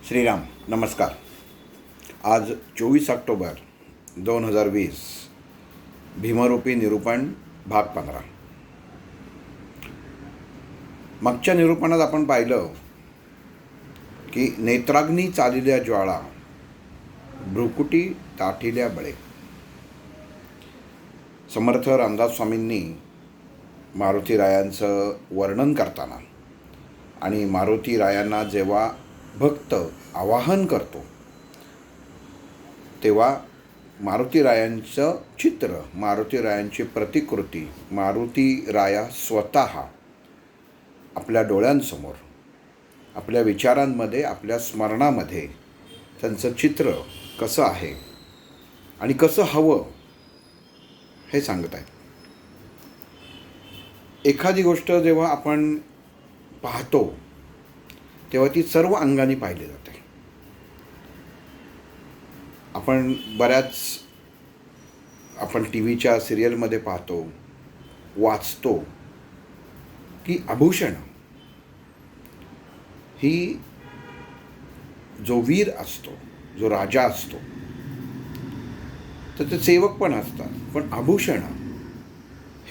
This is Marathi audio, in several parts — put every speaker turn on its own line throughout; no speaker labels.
श्रीराम नमस्कार. आज 24 ऑक्टोबर 2020 भीमरूपी निरूपण भाग 15. मागच्या निरूपणात आपण पाहिलं की नेत्राग्नी चालिल्या ज्वाळा, भ्रुकुटी ताठिल्या बळे. समर्थ रामदास स्वामींनी मारुतीरायांचं वर्णन करताना आणि मारुतीरायांना जेव्हा भक्त आवाहन करतो तेव्हा मारुतीरायांचं चित्र, मारुतीरायांची प्रतिकृती, मारुतीराया स्वतः आपल्या डोळ्यांसमोर, आपल्या विचारांमध्ये, आपल्या स्मरणामध्ये त्यांचं चित्र कसं आहे आणि कसं हवं हे सांगत आहेत. एखादी गोष्ट जेव्हा आपण पाहतो तेव्हा ती सर्व अंगाने पाहिली जाते. आपण टी व्हीच्या सिरियलमध्ये पाहतो, वाचतो की आभूषण ही जो वीर असतो, जो राजा असतो, तर ते सेवक पण असतात, पण आभूषण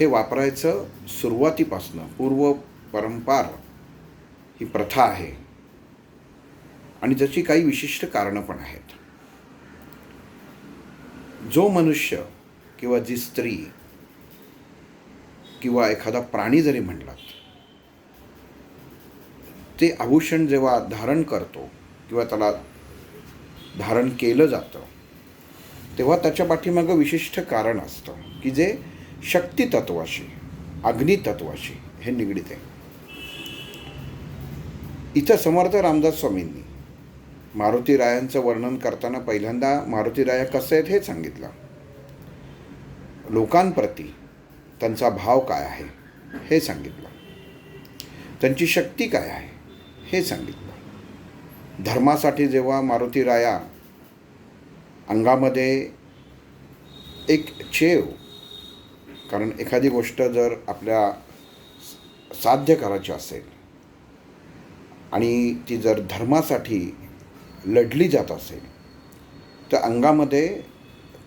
हे वापरायचं सुरुवातीपासनं पूर्व परंपार ही प्रथा आहे आणि ज्याची काही विशिष्ट कारणं पण आहेत. जो मनुष्य किंवा जी स्त्री किंवा एखादा प्राणी जरी म्हटलात, ते आभूषण जेव्हा धारण करतो किंवा त्याला धारण केलं जातं तेव्हा त्याच्या पाठीमागं विशिष्ट कारण असतं की जे शक्तितत्वाशी, अग्नितत्वाशी हे निगडीत आहे. इथं समर्थ रामदास स्वामींनी मारुतीरायांचं वर्णन करताना पहिल्यांदा मारुतीराया कसे आहेत हे सांगितलं, लोकांप्रती त्यांचा भाव काय आहे हे सांगितलं, त्यांची शक्ती काय आहे हे सांगितलं. धर्मासाठी जेव्हा मारुतीराया अंगामध्ये एक चेव, कारण एखादी गोष्ट जर आपल्या साध्य करायची असेल आणि ती जर धर्मासाठी लढली जात असेल तर अंगामध्ये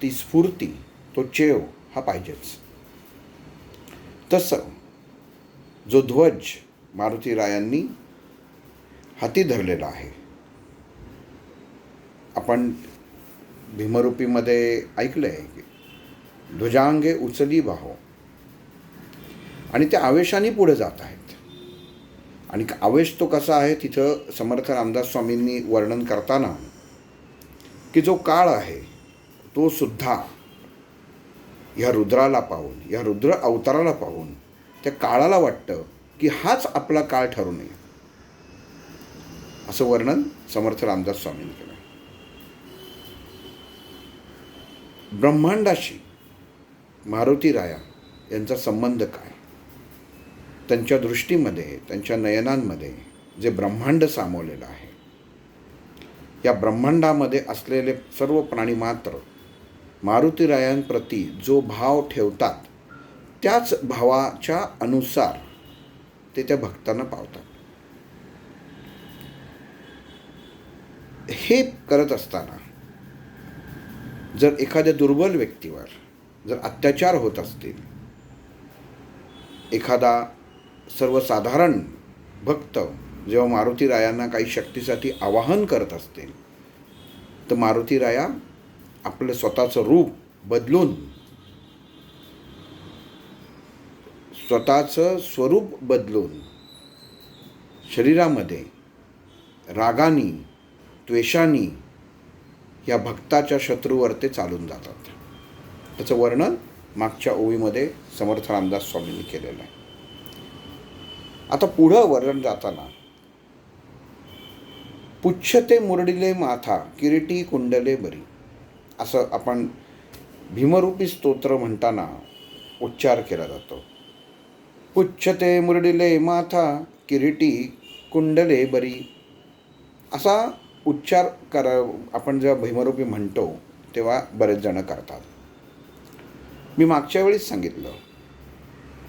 ती स्फूर्ती, तो चेव हा पाहिजेच. तसं जो ध्वज मारुतीरायांनी हाती धरलेला आहे, आपण भीमरूपीमध्ये ऐकलं आहे की ध्वजांगे उचली बाहो, आणि त्या आवेशाने पुढे जात आहेत. आणि आवेश तो कसा आहे तिथं समर्थ रामदास स्वामींनी वर्णन करताना की जो काळ आहे तो सुद्धा ह्या रुद्राला पाहून, या रुद्र अवताराला पाहून त्या काळाला वाटतं की हाच आपला काळ ठरू नये, असं वर्णन समर्थ रामदास स्वामींनी केलं. ब्रह्मांडाशी मारुतीराया यांचा संबंध काय, त्यांच्या दृष्टीमध्ये, त्यांच्या नयनांमध्ये जे ब्रह्मांड सामावलेलं आहे, या ब्रह्मांडामध्ये असलेले सर्व प्राणी मात्र मारुतीरायांप्रती जो भाव ठेवतात त्याच भावाच्या अनुसार ते त्या भक्तांना पावतात. हे करत असताना जर एखाद्या दुर्बल व्यक्तीवर जर अत्याचार होत असतील, एखादा सर्वसाधारण भक्त जेव्हा मारुतीरायांना काही शक्तीसाठी आवाहन करत असतील तर मारुतीराया आपलं स्वतःचं रूप बदलून, स्वतःचं स्वरूप बदलून शरीरामध्ये रागानी, द्वेषानी या भक्ताच्या शत्रूवर ते चालून जातात. त्याचं वर्णन मागच्या ओवीमध्ये समर्थ रामदास स्वामींनी केलेलं आहे. आता पुढं वर्णन जाताना पुच्छते मुरडिले माथा, किरीटी कुंडले बरी, असं आपण भीमरूपी स्तोत्र म्हणताना उच्चार केला जातो. पुच्छते मुरडिले माथा, किरीटी कुंडले बरी, असा उच्चार आपण जेव्हा भीमरूपी म्हणतो तेव्हा बरेच जण करतात. मी मागच्या वेळीच सांगितलं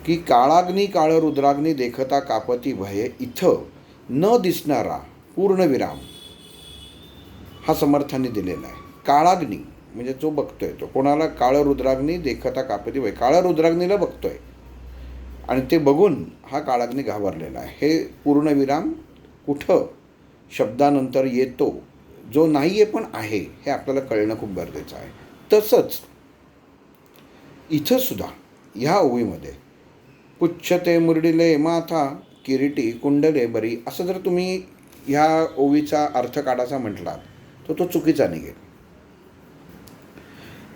की काळाग्नी काळ रुद्राग्नी देखता कापती भये, इथं न दिसणारा पूर्णविराम हा समर्थांनी दिलेला आहे. काळाग्नी म्हणजे जो बघतोय तो, कोणाला काळं रुद्राग्नी देखता कापती वय, काळं रुद्राग्नीला बघतोय आणि ते बघून हा काळाग्नी घाबरलेला आहे. हे पूर्णविराम कुठं शब्दानंतर येतो, जो नाही आहे पण आहे, हे आपल्याला कळणं खूप गरजेचं आहे. तसंच इथं सुद्धा ह्या ओवीमध्ये पुच्छते मुरडिले माथा किरीटी कुंडले बरी, असं जर तुम्ही ह्या ओवीचा अर्थ काढायचा म्हटलात तर तो चुकीचा निघेल.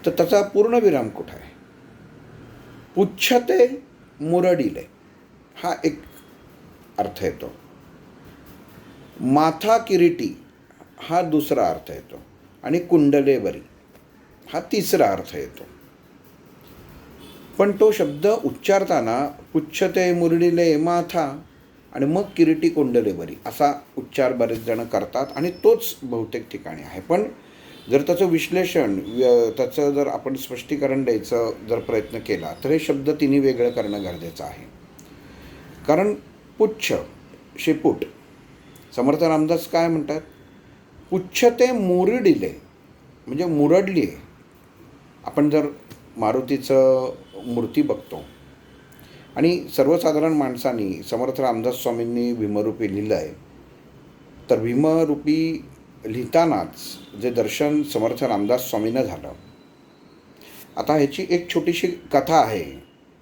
तर त्याचा पूर्णविराम कुठं आहे? पुच्छते मुरडिले हा एक अर्थ येतो, माथा किरीटी हा दुसरा अर्थ येतो आणि कुंडले बरी हा तिसरा अर्थ येतो. पण तो शब्द उच्चारताना पुच्छते मुरडिले माथा आणि मग किरीटी कुंडले बरी असा उच्चार बरेच जण करतात आणि तोच बहुतेक ठिकाणी आहे. पण जर त्याचं विश्लेषण, त्याचं जर आपण स्पष्टीकरण द्यायचं जर प्रयत्न केला तर हे शब्द तिन्ही वेगळं करणं गरजेचं आहे. कारण पुच्छ शेपूट, समर्थ रामदास काय म्हणतात? पुच्छते मुरडिले म्हणजे मुरडली आहे. आपण जर मारुतीचं मूर्ती बघतो आणि सर्वसाधारण माणसांनी समर्थ रामदास स्वामींनी भीमरूपी लिहिलं आहे, तर भीमरूपी लिहितानाच जे दर्शन समर्थ रामदास स्वामींना झालं. आता ह्याची एक छोटीशी कथा आहे.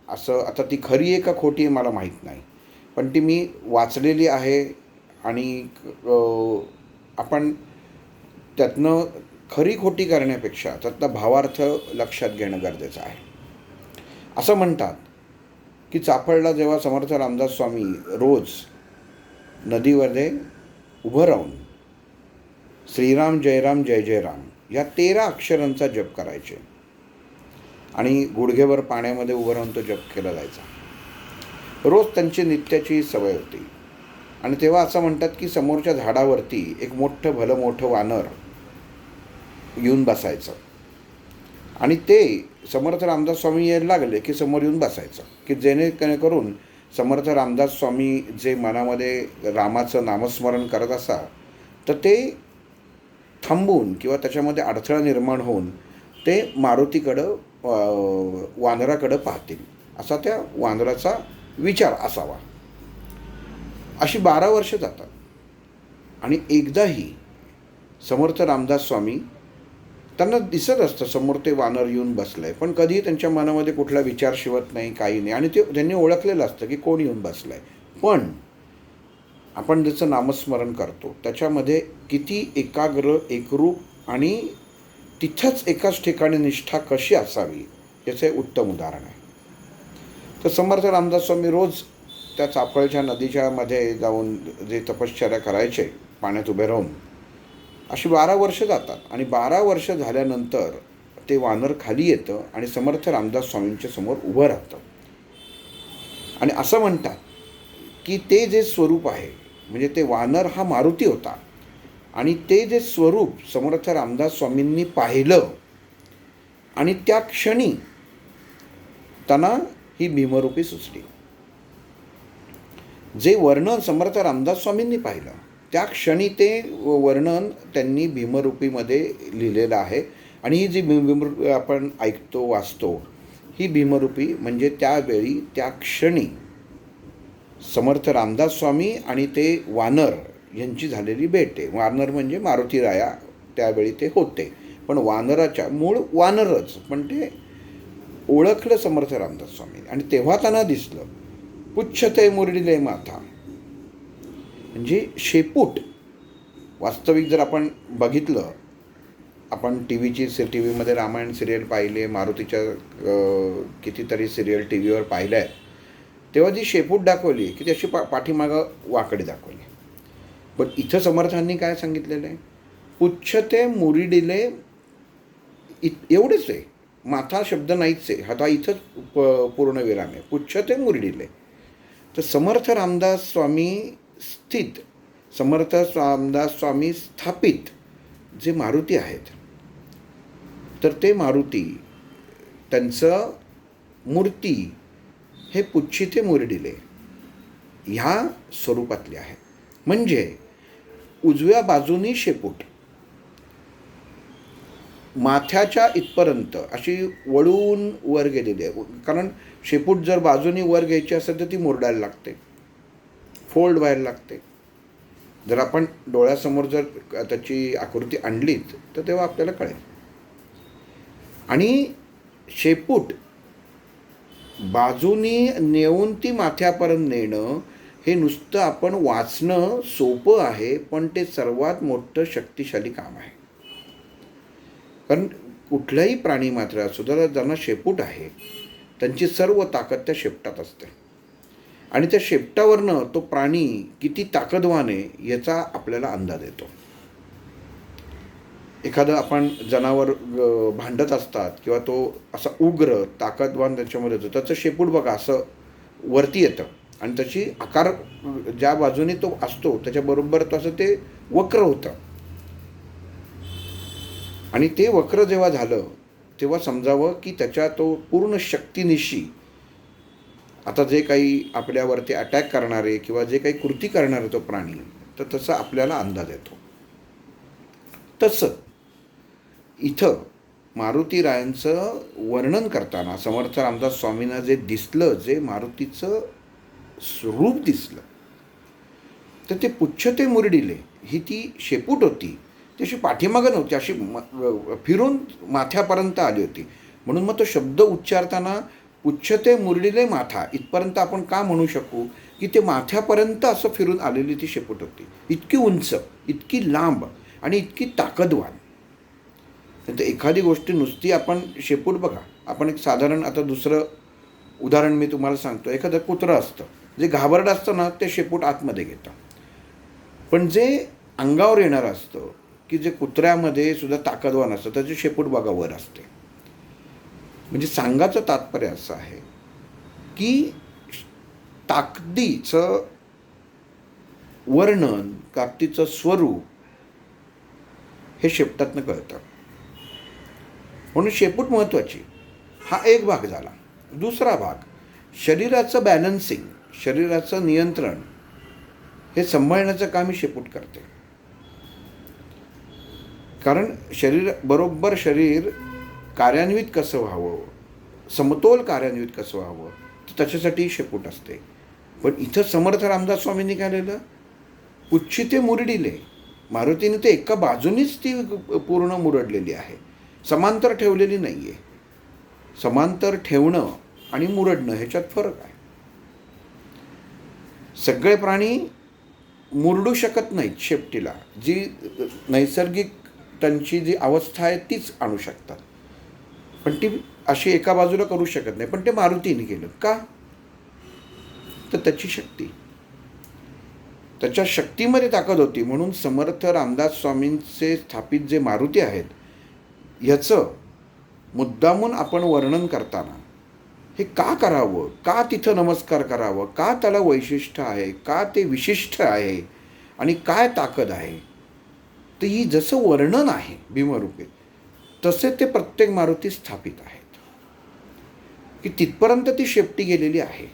असं आता ती खरी आहे का खोटी आहे मला माहीत नाही, पण ती मी वाचलेली आहे आणि आपण त्यातनं खरी खोटी करण्यापेक्षा त्यातला भावार्थ लक्षात घेणं गरजेचं आहे. असं म्हणतात की चाफळला जेव्हा समर्थ रामदास स्वामी रोज नदीमध्ये उभं राहून श्रीराम जयराम जय जय राम या 13 अक्षरांचा जप करायचे आणि गुडघेवर पाण्यामध्ये उभं राहून तो जप केला जायचा. रोज त्यांची नित्याची सवय होती. आणि तेव्हा असं म्हणतात की समोरच्या झाडावरती एक भलं मोठं वानर येऊन बसायचं आणि ते समर्थ रामदास स्वामी यायला लागले की समोर येऊन बसायचं, की जेणेकरून समर्थ रामदास स्वामी जे मनामध्ये रामाचं नामस्मरण करत असा तर ते थांबून किंवा त्याच्यामध्ये अडथळा निर्माण होऊन ते मारुतीकडं वानराकडं पाहतील असा त्या वानराचा विचार असावा. अशी 12 वर्ष जातात आणि एकदाही समर्थ रामदास स्वामी त्यांना दिसत असतं समोर ते वानर येऊन बसलं आहे, पण कधीही त्यांच्या मनामध्ये कुठला विचार शिवत नाही, काही नाही आणि ते त्यांनी ओळखलेलं असतं की कोण येऊन बसलं आहे. पण आपण ज्याचं नामस्मरण करतो त्याच्यामध्ये किती एकाग्र एकरूप आणि तिथंच एकाच ठिकाणी निष्ठा कशी असावी याचं एक उत्तम उदाहरण आहे. तर समर्थ रामदास स्वामी रोज त्या चाफळच्या नदीच्या मध्ये जाऊन जे तपश्चर्या करायचे पाण्यात उभे राहून, अशी 12 वर्ष जातात आणि 12 वर्ष झाल्यानंतर ते वानर खाली येतं आणि समर्थ रामदास स्वामींच्या समोर उभं राहतं. आणि असं म्हणतात की ते जे स्वरूप आहे म्हणजे ते वानर हा मारुती होता आणि ते जे स्वरूप समर्थ रामदास स्वामींनी पाहिलं आणि त्या क्षणी त्यांना ही भीमरूपी सुचली. जे वर्णन समर्थ रामदास स्वामींनी पाहिलं त्या क्षणी ते वर्णन त्यांनी भीमरूपीमध्ये लिहिलेलं आहे. आणि ही जी भीमरूपी आपण ऐकतो वाचतो ही भीमरूपी म्हणजे त्यावेळी त्या क्षणी समर्थ रामदास स्वामी आणि ते वानर यांची झालेली भेट आहे. वानर म्हणजे मारुती राया त्यावेळी ते होते, पण वानराच्या मूळ वानरच, पण ते ओळखलं समर्थ रामदास स्वामी आणि तेव्हा त्यांना दिसलं पुच्छते मुरडिले माथा म्हणजे शेपूट. वास्तविक जर आपण बघितलं, आपण टी व्हीमध्ये रामायण सिरियल पाहिले, मारुतीच्या कितीतरी सिरियल टी व्हीवर पाहिल्या आहेत, तेव्हा जी शेपूट दाखवली की त्याची पाठीमागं वाकडी दाखवली. पण इथं समर्थांनी काय सांगितलेलं आहे? पुच्छते मुरडिले एवढंच आहे, माथा शब्द नाहीच आहे. आता इथंच पूर्णविराम आहे, पुच्छते मुरडिले. तर समर्थ रामदास स्वामी स्थित, समर्थ रामदास स्वामी स्थापित जे मारुती आहेत, तर ते मारुती त्यांचं मूर्ती हे पुच्छिते मुरडिले ह्या स्वरूपातले आहेत. म्हणजे उजव्या बाजूनी शेपूट माथ्याच्या इथपर्यंत अशी वळून वर गेलेली आहे. कारण शेपूट जर बाजूनी वर घ्यायची असेल तर ती मुरडायला लागते, फोल्ड व्हायला लागते. जर आपण डोळ्यासमोर जर त्याची आकृती आणलीच तर तेव्हा आपल्याला कळेल. आणि शेपूट बाजूनी नेऊन ती माथ्यापर्यंत नेणं हे नुसतं आपण वाचणं सोपं आहे, पण ते सर्वात मोठं शक्तिशाली काम आहे. कारण कुठल्याही प्राणी मात्र असू द्या, ज्यांना शेपूट आहे त्यांची सर्व ताकद त्या शेपटात असते. आणि त्या शेपटावरनं तो प्राणी किती ताकदवान आहे याचा आपल्याला अंदाज येतो. एखादं आपण जनावर भांडत असतात किंवा तो असा उग्र ताकदवान त्याच्यामध्ये येतो, त्याचं शेपूट बघा असं वरती येतं आणि त्याची आकार ज्या बाजूने तो असतो त्याच्याबरोबर तो असं ते वक्र होतं. आणि ते वक्र जेव्हा झालं तेव्हा समजावं की त्याच्या तो पूर्ण शक्तिनिशी आता जे काही आपल्यावरती अटॅक करणारे किंवा जे काही कृती करणारे तो प्राणी, तर तसा आपल्याला अंदाज येतो. तसं इथं मारुतीरायांचं वर्णन करताना समर्थ रामदास स्वामींना जे दिसलं, जे मारुतीचं स्वरूप दिसलं, तर ते पुच्छ ते मुरडिले ही ती शेपूट होती, ती अशी पाठीमागं नव्हती, अशी फिरून माथ्यापर्यंत आली होती. म्हणून मग तो शब्द उच्चारताना पुच्छ ते मुरडिले माथा इथपर्यंत आपण का म्हणू शकू की ते माथ्यापर्यंत असं फिरून आलेली ती शेपूट होती. इतकी उंच, इतकी लांब आणि इतकी ताकदवान. तर एखादी गोष्ट नुसती आपण शेपूट बघा, आपण एक साधारण आता दुसरं उदाहरण मी तुम्हाला सांगतो. एखादं कुत्रं असतं, जे घाबरड असतं ना ते शेपूट आतमध्ये घेतं. पण जे अंगावर येणारं असतं की जे कुत्र्यामध्ये सुद्धा ताकदवान असतं त्याचे शेपूट बघा वर असते. म्हणजे सांगायचं तात्पर्य असं आहे की ताकदीचं वर्णन, ताकदीचं स्वरूप हे शेपटातनं कळतं. म्हणून शेपूट महत्त्वाची. हा एक भाग झाला. दुसरा भाग शरीराचं बॅलन्सिंग, शरीराचं नियंत्रण हे सांभाळण्याचं काम ही शेपूट करते. कारण बरोबर शरीर कार्यान्वित कसं व्हावं, समतोल कार्यान्वित कसं व्हावं, तर त्याच्यासाठी शेपूट असते. पण इथं समर्थ रामदास स्वामींनी काय लिहिलं, पुच्छी ते मुरडिले. मारुतीने ते एका बाजूनीच ती पूर्ण मुरडलेली आहे, समांतर ठेवलेली नाही आहे. समांतर ठेवणं आणि मुरडणं ह्याच्यात फरक आहे. सगळे प्राणी मुरडू शकत नाहीत शेपटीला. जी नैसर्गिक त्यांची जी अवस्था आहे तीच आणू शकतात, पण ती अशी एका बाजूला करू शकत नाही. पण ते मारुतीने केलं का, तर त्याची शक्ती, त्याच्या शक्तीमध्ये ताकद होती. म्हणून समर्थ रामदास स्वामींचे स्थापित जे मारुती आहेत ह्याचं मुद्दामून आपण वर्णन करताना हे का करावं, का तिथं नमस्कार करावं, का त्याला वैशिष्ट्य आहे, का ते विशिष्ट आहे आणि काय ताकद आहे, तर ही जसं वर्णन आहे भीमरूपे तसे ते प्रत्येक मारुती स्थापित आहेत की तिथपर्यंत ती शेपटी गेलेली आहे.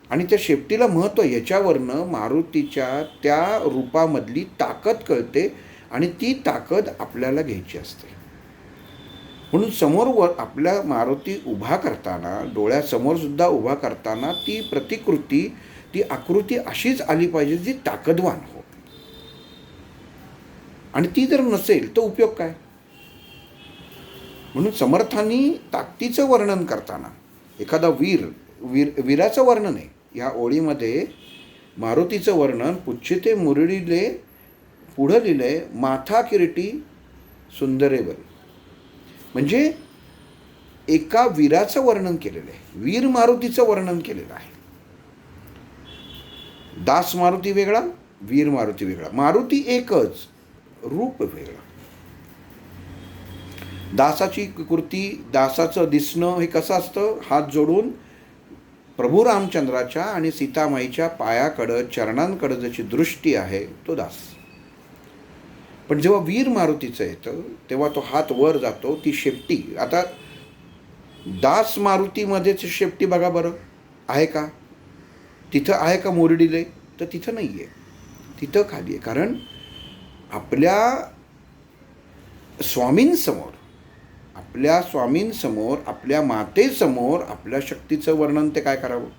आणि त्या शेपटीला महत्त्व ह्याच्यावरनं मारुतीच्या त्या रूपामधली ताकद कळते आणि ती ताकद आपल्याला घ्यायची असते. म्हणून समोर आपल्या मारुती उभा करताना, डोळ्यासमोरसुद्धा उभा करताना ती प्रतिकृती, ती आकृती अशीच आली पाहिजे जी ताकदवान हो. आणि ती जर नसेल तर उपयोग काय. म्हणून समर्थांनी ताकदीचं वर्णन करताना एखादा वीराचं वर्णन आहे. या ओळीमध्ये मारुतीचं वर्णन पुच्छे ते मुरडिले, पुढं लिहिलंय माथा किरीटी सुंदरेवर. म्हणजे एका वीराचं वर्णन केलेलं आहे, वीर मारुतीचं वर्णन केलेलं आहे. दास मारुती वेगळा, वीर मारुती वेगळा. मारुती एकच, रूप वेगळं. दासाची कृती, दासाचं दिसणं हे कसं असतं, हात जोडून प्रभू रामचंद्राच्या आणि सीतामाईच्या पायाकडं, चरणांकडं ज्याची दृष्टी आहे तो दास. पण जेव्हा वीर मारुतीचं येतं तेव्हा तो हात वर जातो, ती शेपटी. आता दास मारुतीमध्येच शेपटी बघा बरं आहे का, तिथं आहे का मुरडीले, तर तिथं नाही आहे, तिथं खाली आहे. कारण आपल्या स्वामींसमोर आपल्या स्वामींसमोर, आपल्या मातेसमोर आपल्या शक्तीचं वर्णन ते काय करावं.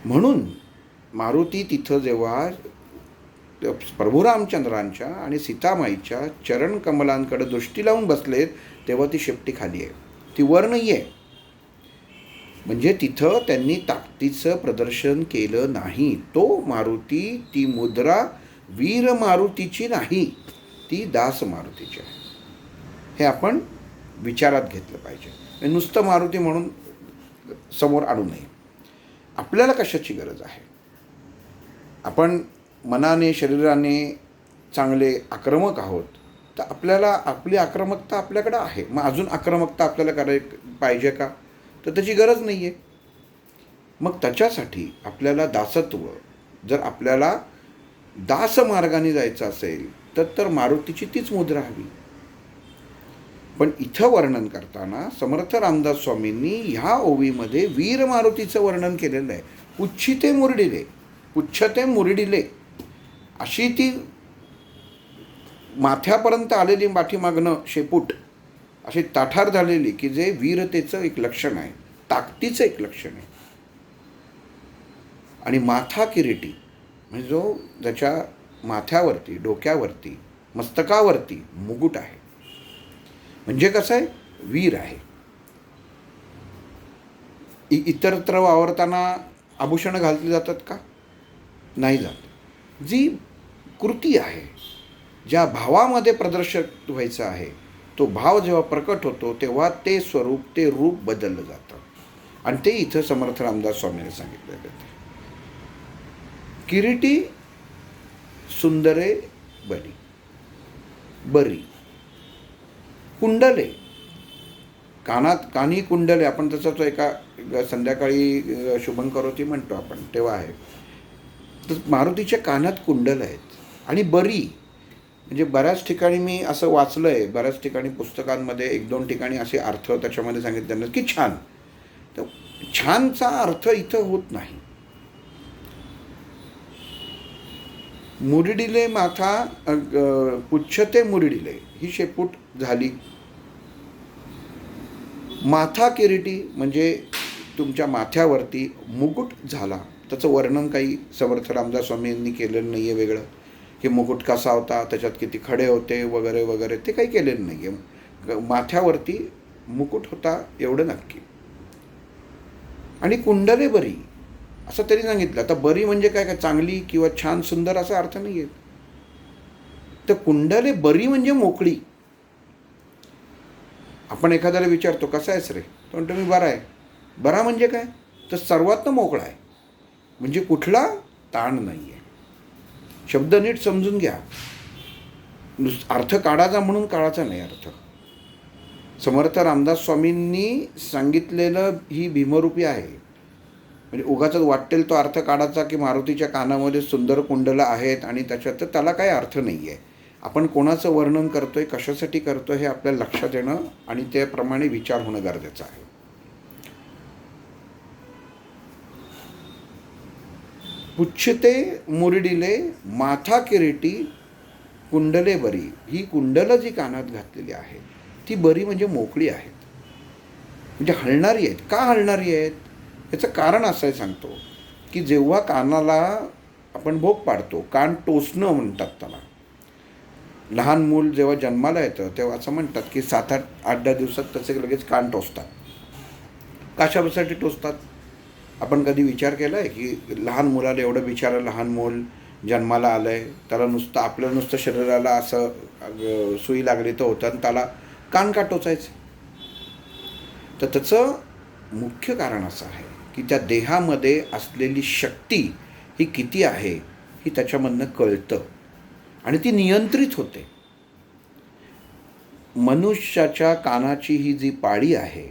म्हणून मारुती तिथं जेव्हा प्रभू रामचंद्रांच्या आणि सीतामाईच्या चरण कमलांकडे दृष्टी लावून बसलेत, तेव्हा ती शेपटी खाली आहे, ती वर नाही आहे. म्हणजे तिथं त्यांनी ताकदीचं प्रदर्शन केलं नाही. तो मारुती, ती मुद्रा वीर मारुतीची नाही, ती दास मारुतीची आहे. हे आपण विचारात घेतलं पाहिजे. नुसतं मारुती म्हणून समोर आणू नये. आपल्याला कशाची गरज आहे. आपण मनाने शरीराने चांगले आक्रमक आहोत, तर आपल्याला आपली आक्रमकता आपल्याकडं आहे. मग अजून आक्रमकता आपल्याला पाहिजे का, तर त्याची गरज नाही आहे. मग त्याच्यासाठी आपल्याला दासत्व, जर आपल्याला दास मार्गाने जायचं असेल तर मारुतीची तीच मुद्रा हवी. पण इथं वर्णन करताना समर्थ रामदास स्वामींनी ह्या ओवीमध्ये वीर मारुतीचं वर्णन केलेलं आहे. पुच्छिते मुरडिले, पुच्छते मुरडिले अशी ती माथ्यापर्यंत आलेली पाठीमागणं शेपूट अशी ताठार झालेली, की जे वीरतेचं एक लक्षण आहे, ताकदीचं एक लक्षण आहे. आणि माथा किरीटी म्हणजे ज्याच्या माथ्यावरती, डोक्यावरती, मस्तकावरती मुकुट आहे, म्हणजे कसं आहे, वीर आहे. इतरत्र वावरताना आभूषणं घालली जातात का, नाही जात. जी कृती आहे, ज्या भावामध्ये प्रदर्शित व्हायचं आहे, तो भाव जेव्हा प्रकट होतो तेव्हा ते स्वरूप, ते रूप बदललं जातं. आणि ते इथं समर्थ रामदास स्वामींनी सांगितलेलं आहे. किरीटी सुंदरे बरी, बरी कुंडले, कानी कुंडले. आपण तसं तो एका संध्याकाळी शुभंकरोती म्हणतो आपण, तेव्हा आहे. तर मारुतीच्या कानात कुंडल आहेत. आणि बरी म्हणजे बऱ्याच ठिकाणी मी असं वाचलं आहे, बऱ्याच ठिकाणी पुस्तकांमध्ये 1-2 ठिकाणी असे अर्थ त्याच्यामध्ये सांगितले की छान. तर छानचा अर्थ इथं होत नाही. मुरडिले माथा, पुच्छते मुरडिले ही शेपूट झाली. माथा किरीटी म्हणजे तुमच्या माथ्यावरती मुकुट झाला. त्याचं वर्णन काही समर्थ रामदास स्वामींनी केलेलं नाही आहे वेगळं, की मुकुट कसा होता, त्याच्यात किती खडे होते वगैरे वगैरे, ते काही केलेलं नाही आहे. माथ्यावरती मुकुट होता एवढं नक्की. आणि कुंडले बरी असं तरी सांगितलं. आता बरी म्हणजे काय, काय चांगली किंवा छान सुंदर असा अर्थ नाही आहे. तर कुंडले बरी म्हणजे मोकळी. आपण एखाद्याला विचारतो कसा आहेस रे, तो म्हणतो मी बरा आहे. बरा म्हणजे काय, तर सर्वात मोकळा आहे, म्हणजे कुठला ताण नाही आहे. शब्द नीट समजून घ्या. अर्थ काढायचा म्हणून काढायचा नाही अर्थ. समर्थ रामदास स्वामींनी सांगितलेलं ही भीमरूपी आहे. म्हणजे उगाच वाटेल तो अर्थ काढायचा, की मारुतीच्या कानामध्ये सुंदर कुंडलं आहेत आणि त्याच्यात, तर त्याला काही अर्थ नाही आहे. आपण कोणाचं वर्णन करतोय, कशासाठी करतोय हे आपल्याला लक्षात येणं आणि त्याप्रमाणे विचार होणं गरजेचं आहे. पुच्छते मुरडिले माथा किरीटी कुंडले बरी. ही कुंडलं जी कानात घातलेली आहेत ती बरी म्हणजे मोकळी आहेत, म्हणजे हलणारी आहेत. का हलणारी आहेत, याचं कारण असं आहे सांगतो, की जेव्हा कानाला आपण भोग पाडतो, कान टोचणं म्हणतात त्याला. लहान मूल जेव्हा जन्माला येतं तेव्हा असं म्हणतात की 7-8 दिवसात त्याचे लगेच कान टोचतात. कशासाठी टोचतात, आपण कधी विचार केला आहे की लहान मुलाला, एवढं बिचारं लहान मूल जन्माला आलं आहे, त्याला नुसतं, आपलं नुसतं शरीराला असं सुई लागली तर होतं, आणि त्याला कान का टोचायचं. तर त्याचं मुख्य कारण असं आहे की त्या देहामध्ये असलेली शक्ती ही किती आहे ही त्याच्यामधनं कळतं आणि ती नियंत्रित होते. मनुष्याच्या कानाची ही जी पाळी आहे,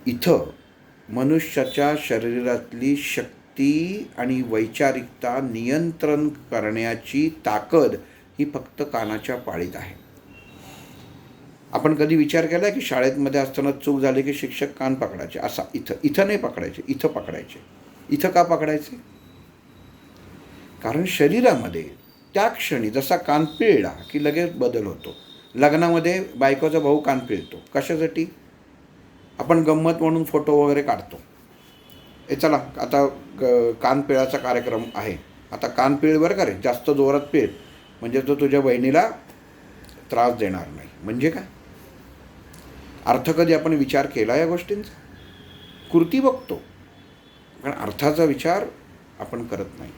इथं मनुष्याच्या शरीरातली शक्ती आणि वैचारिकता नियंत्रण करण्याची ताकद ही फक्त कानाच्या पाळीत आहे. आपण कधी विचार केला की शाळेमध्ये असताना चूक झाली की शिक्षक कान पकडायचे, असा इथं नाही पकडायचे, इथं पकडायचे. इथं का पकडायचे, कारण शरीरामध्ये त्या क्षणी जसा कान पिळला की लगेच बदल होतो. लग्नामध्ये बायकोचा भाऊ कान पिळतो. कशासाठी? आपण गंमत म्हणून फोटो वगैरे काढतो. चला आता कान पिळाचा कार्यक्रम आहे, आता कान पिळ बरं का रे, जास्त जोरात पिळ, म्हणजे तो तुझ्या बहिणीला त्रास देणार नाही. म्हणजे काय अर्थ? कधी आपण विचार केला या गोष्टींचा? कृती बघतो पण अर्थाचा विचार आपण करत नाही.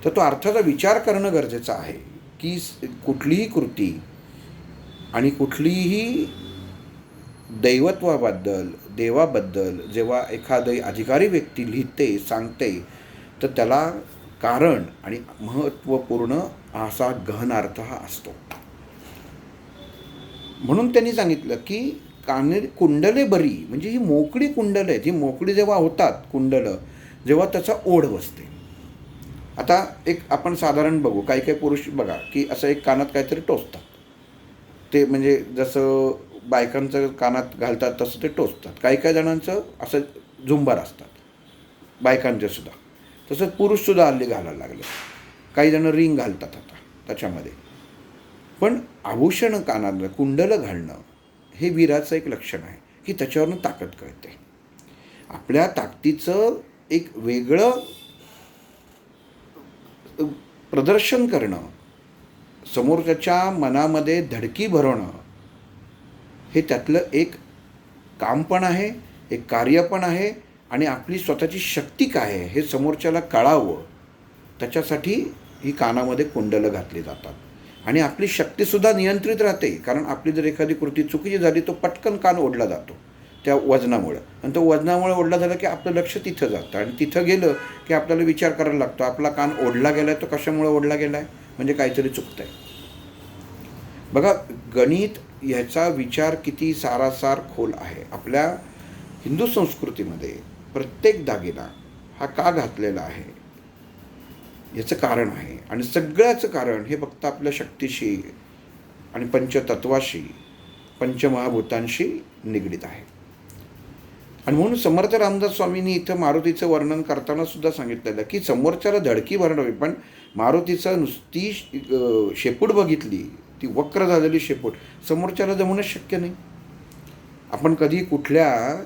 तर तो अर्थाचा विचार करणं गरजेचं आहे की कुठलीही कृती आणि कुठलीही दैवत्वाबद्दल, देवाबद्दल जेव्हा एखादी अधिकारी व्यक्ती लिहिते, सांगते, तर त्याला कारण आणि महत्त्वपूर्ण असा गहन अर्थ हा असतो. म्हणून त्यांनी सांगितलं की कुंडले बरी, म्हणजे ही मोकळी कुंडलं आहेत. ही मोकळी जेव्हा होतात कुंडलं, जेव्हा त्याचा ओढ बसते. आता एक आपण साधारण बघू, काही काही पुरुष बघा की असं एक कानात काहीतरी टोचतात, ते म्हणजे जसं बायकांचं कानात घालतात तसं ते टोचतात. काही काही जणांचं असं झुंबार असतात बायकांचे सुद्धा, तसंच पुरुषसुद्धा हल्ली घालायला लागले. काही जण रिंग घालतात आता त्याच्यामध्ये. पण आभूषण कानातलं कुंडलं घालणं हे वीराचं एक लक्षण आहे की त्याच्यावरनं ताकद कळते. आपल्या ताकदीचं एक वेगळं प्रदर्शन करणं, समोरच्या मनामध्ये धडकी भरवणं, हे त्यातलं एक काम पण आहे, एक कार्य पण आहे. आणि आपली स्वतःची शक्ती काय आहे हे समोरच्याला कळावं, त्याच्यासाठी ही कानामध्ये कुंडलं घातली जातात. आणि आपली शक्तीसुद्धा नियंत्रित राहते, कारण आपली जर एखादी कृती चुकीची झाली तो पटकन कान ओढला जातो त्या वजनामुळं, आणि तो वजनामुळे ओढला झाला की आपलं लक्ष तिथं जातं, आणि तिथं गेलं की आपल्याला विचार करायला लागतो आपला कान ओढला गेला आहे, तो कशामुळे ओढला गेला आहे, म्हणजे काहीतरी चुकतं आहे. बघा, गणित ह्याचा विचार किती सारासार खोल आहे. आपल्या हिंदू संस्कृतीमध्ये प्रत्येक दागिना हा का घातलेला आहे याचं कारण आहे, आणि सगळ्याचं कारण हे फक्त आपल्या शक्तीशी आणि पंचतत्वाशी, पंचमहाभूतांशी निगडीत आहे. आणि म्हणून समर्थ रामदास स्वामींनी इथं मारुतीचं वर्णन करताना सुद्धा सांगितलेलं की समोरच्याला धडकी भरणावी, पण मारुतीचं नुसती शेपूट बघितली, ती वक्र झालेली शेपूट, समोरच्याला जमणंच शक्य नाही. आपण कधी कुठल्या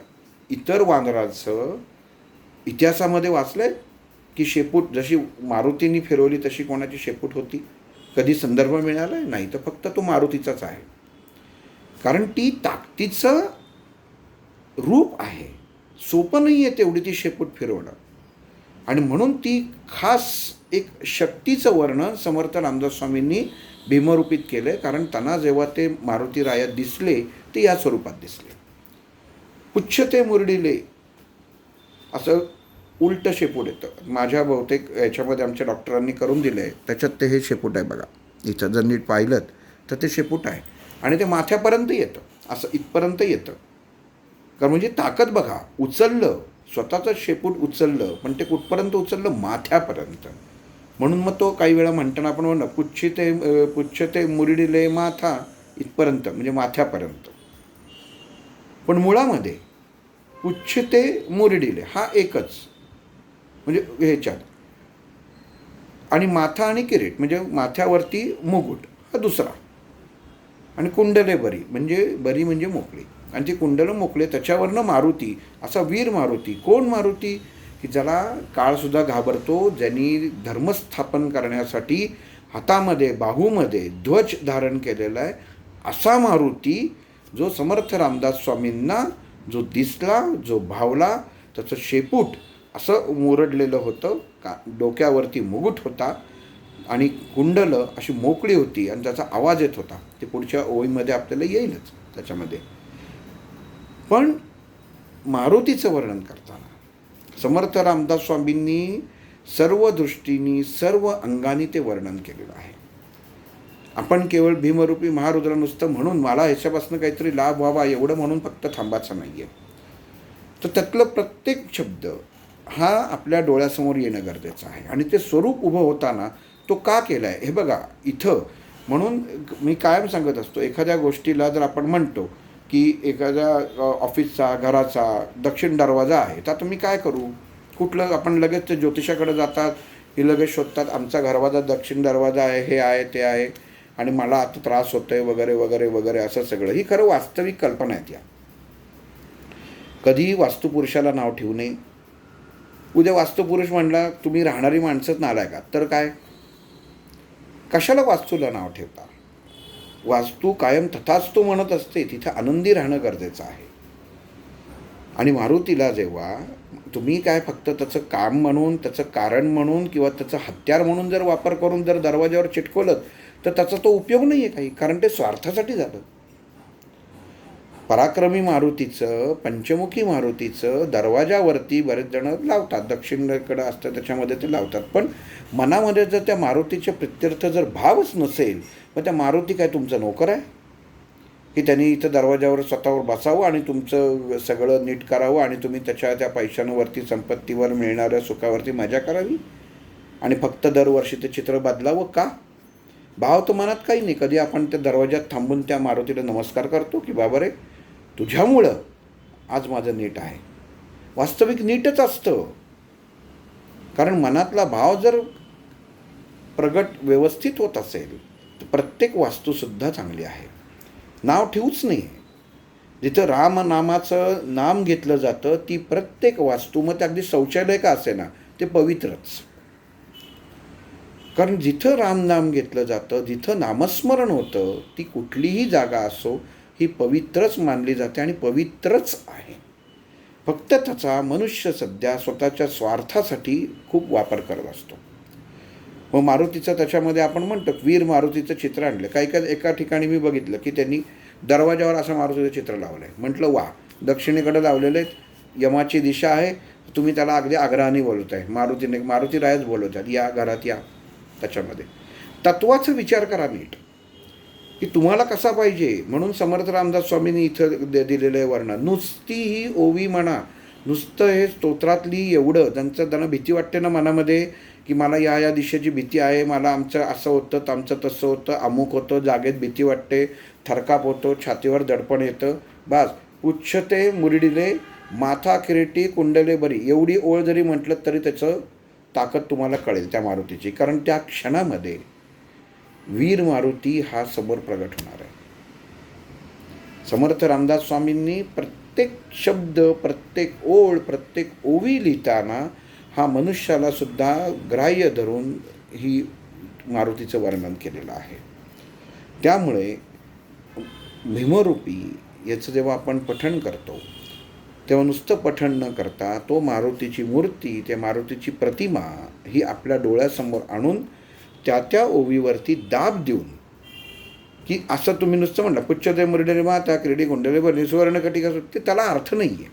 इतर वानराचं इतिहासामध्ये वाचलं आहे की शेपूट जशी मारुतींनी फिरवली तशी कोणाची शेपूट होती? कधी संदर्भ मिळाला आहे? नाही. तर फक्त तो मारुतीचाच आहे, कारण ती ताकदीचं रूप आहे. सोपं नाही आहे तेवढी ती शेपूट फिरवणं, आणि म्हणून ती खास एक शक्तीचं वर्णन समर्थ रामदास स्वामींनी भीमरूपीत केलं आहे. कारण त्यांना जेव्हा ते मारुती रायात दिसले ते या स्वरूपात दिसले. पुच्छते मुरडीले असं उलटं शेपूट येतं. माझ्या बहुतेक याच्यामध्ये आमच्या डॉक्टरांनी करून दिलं आहे, त्याच्यात ते हे शेपूट आहे बघा, इथं जर नीट पाहिलं तर ते शेपूट आहे, आणि ते माथ्यापर्यंत येतं, असं इथपर्यंत येतं. कारण म्हणजे ताकद बघा, उचललं, स्वतःचं शेपूट उचललं, पण ते कुठपर्यंत उचललं? माथ्यापर्यंत. म्हणून मग तो काही वेळा म्हणताना आपण म्हणू पुच्छते मुरडीले माथा, इथपर्यंत म्हणजे माथ्यापर्यंत. पण मुळामध्ये पुच्छते मुरडीले हा एकच, म्हणजे ह्याच्यात, आणि माथा आणि किरीट म्हणजे माथ्यावरती मुकुट हा दुसरा, आणि कुंडले बरी म्हणजे मोकळी, आणि ती कुंडलं मोकळे, त्याच्यावरनं मारुती, असा वीर मारुती. कोण मारुती? की ज्याला काळसुद्धा घाबरतो, ज्यांनी धर्मस्थापन करण्यासाठी हातामध्ये बाहूमध्ये ध्वज धारण केलेला आहे, असा मारुती जो समर्थ रामदास स्वामींना जो दिसला, जो भावला. त्याचं शेपूट असं मुरडलेलं होतं, डोक्यावरती मुकुट होता, आणि कुंडलं अशी मोकळी होती, आणि त्याचा आवाज येत होता. ते पुढच्या ओळीमध्ये आपल्याला येईलच त्याच्यामध्ये. पण मारुतीचं वर्णन करताना समर्थ रामदास स्वामींनी सर्व दृष्टींनी, सर्व अंगाने ते वर्णन केलेलं आहे. आपण केवळ भीमरूपी महारुद्र नुसतं म्हणून मला ह्याच्यापासून काहीतरी लाभ व्हावा एवढं म्हणून फक्त थांबायचं नाही आहे. तर त्यातलं प्रत्येक शब्द हा आपल्या डोळ्यासमोर येणं गरजेचं आहे, आणि ते स्वरूप उभं होताना तो का केला आहे हे बघा इथं. म्हणून मी कायम सांगत असतो, एखाद्या गोष्टीला जर आपण म्हणतो की एखाद्या ऑफिसचा, घराचा दक्षिण दरवाजा आहे, तर आता मी काय करू? कुठलं आपण लगेच ज्योतिषाकडे जातात, हे लगेच शोधतात, आमचा दरवाजा दक्षिण दरवाजा आहे, हे आहे, ते आहे, आणि मला आता त्रास होतोय वगैरे वगैरे वगैरे असं सगळं. ही खरं वास्तविक कल्पना आहेत या. कधीही वास्तुपुरुषाला नाव ठेवू नये. उद्या वास्तुपुरुष म्हणला तुम्ही राहणारी माणसंच नालाय का, तर काय, कशाला वास्तूला नाव ठेवता. वास्तू कायम तथास्तु म्हणत असते, तिथे आनंदी राहणं गरजेचं आहे. आणि मारुतीला जेव्हा तुम्ही काय फक्त त्याचं काम म्हणून, त्याचं कारण म्हणून किंवा त्याचं हत्यार म्हणून जर वापर करून जर दरवाजावर चिटकवलं तर त्याचा तो उपयोग नाही आहे काही, कारण ते स्वार्थासाठी झालं. पराक्रमी मारुतीचं, पंचमुखी मारुतीचं दरवाजावरती बरेच जण लावतात, दक्षिणेकडं असतं त्याच्यामध्ये ते लावतात. पण मनामध्ये जर त्या मारुतीचे प्रित्यर्थ जर भावच नसेल, मग त्या मारुती काय तुमचं नोकर आहे की त्यांनी इथं दरवाजावर स्वतःवर बसावं आणि तुमचं सगळं नीट करावं आणि तुम्ही त्या पैशांवरती, संपत्तीवर मिळणाऱ्या सुखावरती मजा करावी आणि फक्त दरवर्षी ते चित्र बदलावं का. भाव तर मनात काही नाही. कधी आपण त्या दरवाजात थांबून त्या मारुतीला नमस्कार करतो की बाबा रे तुझ्यामुळं आज माझं नीट आहे. वास्तविक नीटच असतं, कारण मनातला भाव जर प्रगट व्यवस्थित होत असेल तर प्रत्येक वास्तूसुद्धा चांगली आहे. नाव ठेवूच नाही. जिथं रामनामाचं नाम घेतलं जातं ती प्रत्येक वास्तू, मग ते अगदी शौचालय का असे ना, ते पवित्रच. कारण जिथं रामनाम घेतलं जातं, जिथं नामस्मरण होतं, ती कुठलीही जागा असो ही पवित्रच मानली जाते आणि पवित्रच आहे. फक्त त्याचा मनुष्य सध्या स्वतःच्या स्वार्थासाठी खूप वापर करत असतो. मग मारुतीचं त्याच्यामध्ये आपण म्हणतो वीर मारुतीचं चित्र आणलं. काही एका ठिकाणी मी बघितलं की त्यांनी दरवाजावर असं मारुतीचं चित्र लावलं आहे. म्हटलं वा, दक्षिणेकडे लावलेलं आहे, यमाची दिशा आहे, तुम्ही त्याला अगदी आग्रहाने बोलत आहे. मारुती रायच बोलवत आहेत, या घरात या. त्याच्यामध्ये तत्वाचा विचार करा नीट की तुम्हाला कसा पाहिजे. म्हणून समर्थ रामदास स्वामींनी इथं दिलेलं आहे वर्णन. नुसती ही ओवी म्हणा, नुसतं हे स्तोत्रातली एवढं त्यांना भीती वाटते ना मनामध्ये की मला या दिशेची भीती आहे, मला आमचं असं होतं, आमचं तसं होतं, अमुक होतं, जागेत भीती वाटते, थरकाप होतो, छातीवर दडपण येतं. बस उच्छते मुरडिले माथा किरीटी कुंडले बरी, एवढी ओळ जरी म्हटलं तरी त्याचं ताकद तुम्हाला कळेल त्या मारुतीची. कारण त्या क्षणामध्ये वीर मारुती हा समोर प्रगट होणार आहे. समर्थ रामदास स्वामींनी प्रत्येक शब्द, प्रत्येक ओळ, प्रत्येक ओवी लिहिताना हा मनुष्याला सुद्धा ग्राह्य धरून ही मारुतीचं वर्णन केलेलं आहे. त्यामुळे भीमरूपी याचं जेव्हा आपण पठण करतो तेव्हा नुसतं पठण न करता तो मारुतीची मूर्ती, त्या मारुतीची प्रतिमा ही आपल्या डोळ्यासमोर आणून त्या ओवीवरती दाब देऊन, की असं तुम्ही नुसतं म्हणलं पुच्छते मुरडेले माता क्रीडी कुंडले बरी सुवर्णकटिका, ते त्याला अर्थ नाही आहे.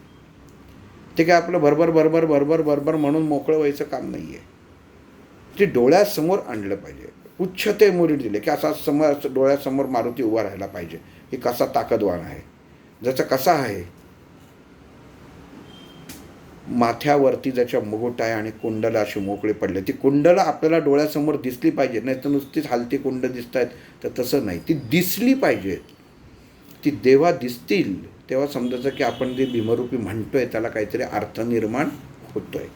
ते काय आपलं भरभर भरभर भरभर भरभर म्हणून मोकळं व्हायचं काम नाही आहे. ते डोळ्यासमोर आणलं पाहिजे. उच्छते मुरी दिले की असा डोळ्यासमोर मारुती उभा राहायला पाहिजे. हे कसा ताकदवान आहे, ज्याचा कसा आहे, माथ्यावरती ज्याच्या मुकुट आहे आणि कुंडला अशी मोकळे पडले. ती कुंडला आपल्याला डोळ्यासमोर दिसली पाहिजे, नाही तर नुसतीच हालती कुंड दिसत आहेत तर तसं नाही, ती दिसली पाहिजे. ती देवा दिसतील तेव्हा समजायचं की आपण जे भीमरूपी म्हणतोय त्याला काहीतरी अर्थ निर्माण होतोय.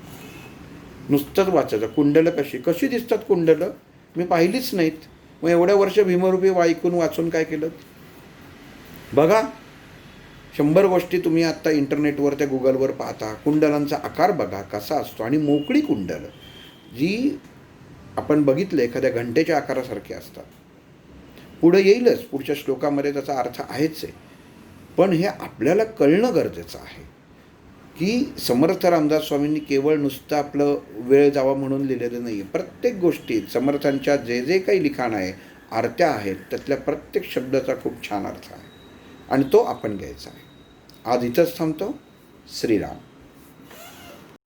नुसतंच वाचायचं कुंडलं कशी दिसतात कुंडलं मी पाहिलीच नाहीत. मग एवढ्या वर्ष भीमरूपी ऐकून वाचून काय केलं. बघा 100 गोष्टी तुम्ही आत्ता इंटरनेटवर त्या गुगलवर पाहता. कुंडलांचा आकार बघा कसा असतो. आणि मोकळी कुंडलं जी आपण बघितलं एखाद्या घंटेच्या आकारासारखी असतात. पुढं येईलच, पुढच्या श्लोकामध्ये त्याचा अर्थ आहेच आहे. पण हे आपल्याला कळणं गरजेचं आहे की समर्थ रामदास स्वामींनी केवळ नुसतं आपलं वेळ जावा म्हणून लिहिलेलं नाही आहे. प्रत्येक गोष्टीत समर्थांच्या जे काही लिखाण आहे, आरत्या आहेत, त्यातल्या प्रत्येक शब्दाचा खूप छान अर्थ आहे आणि तो आपण घ्यायचा आहे. आज इथंच थांबतो. श्रीराम.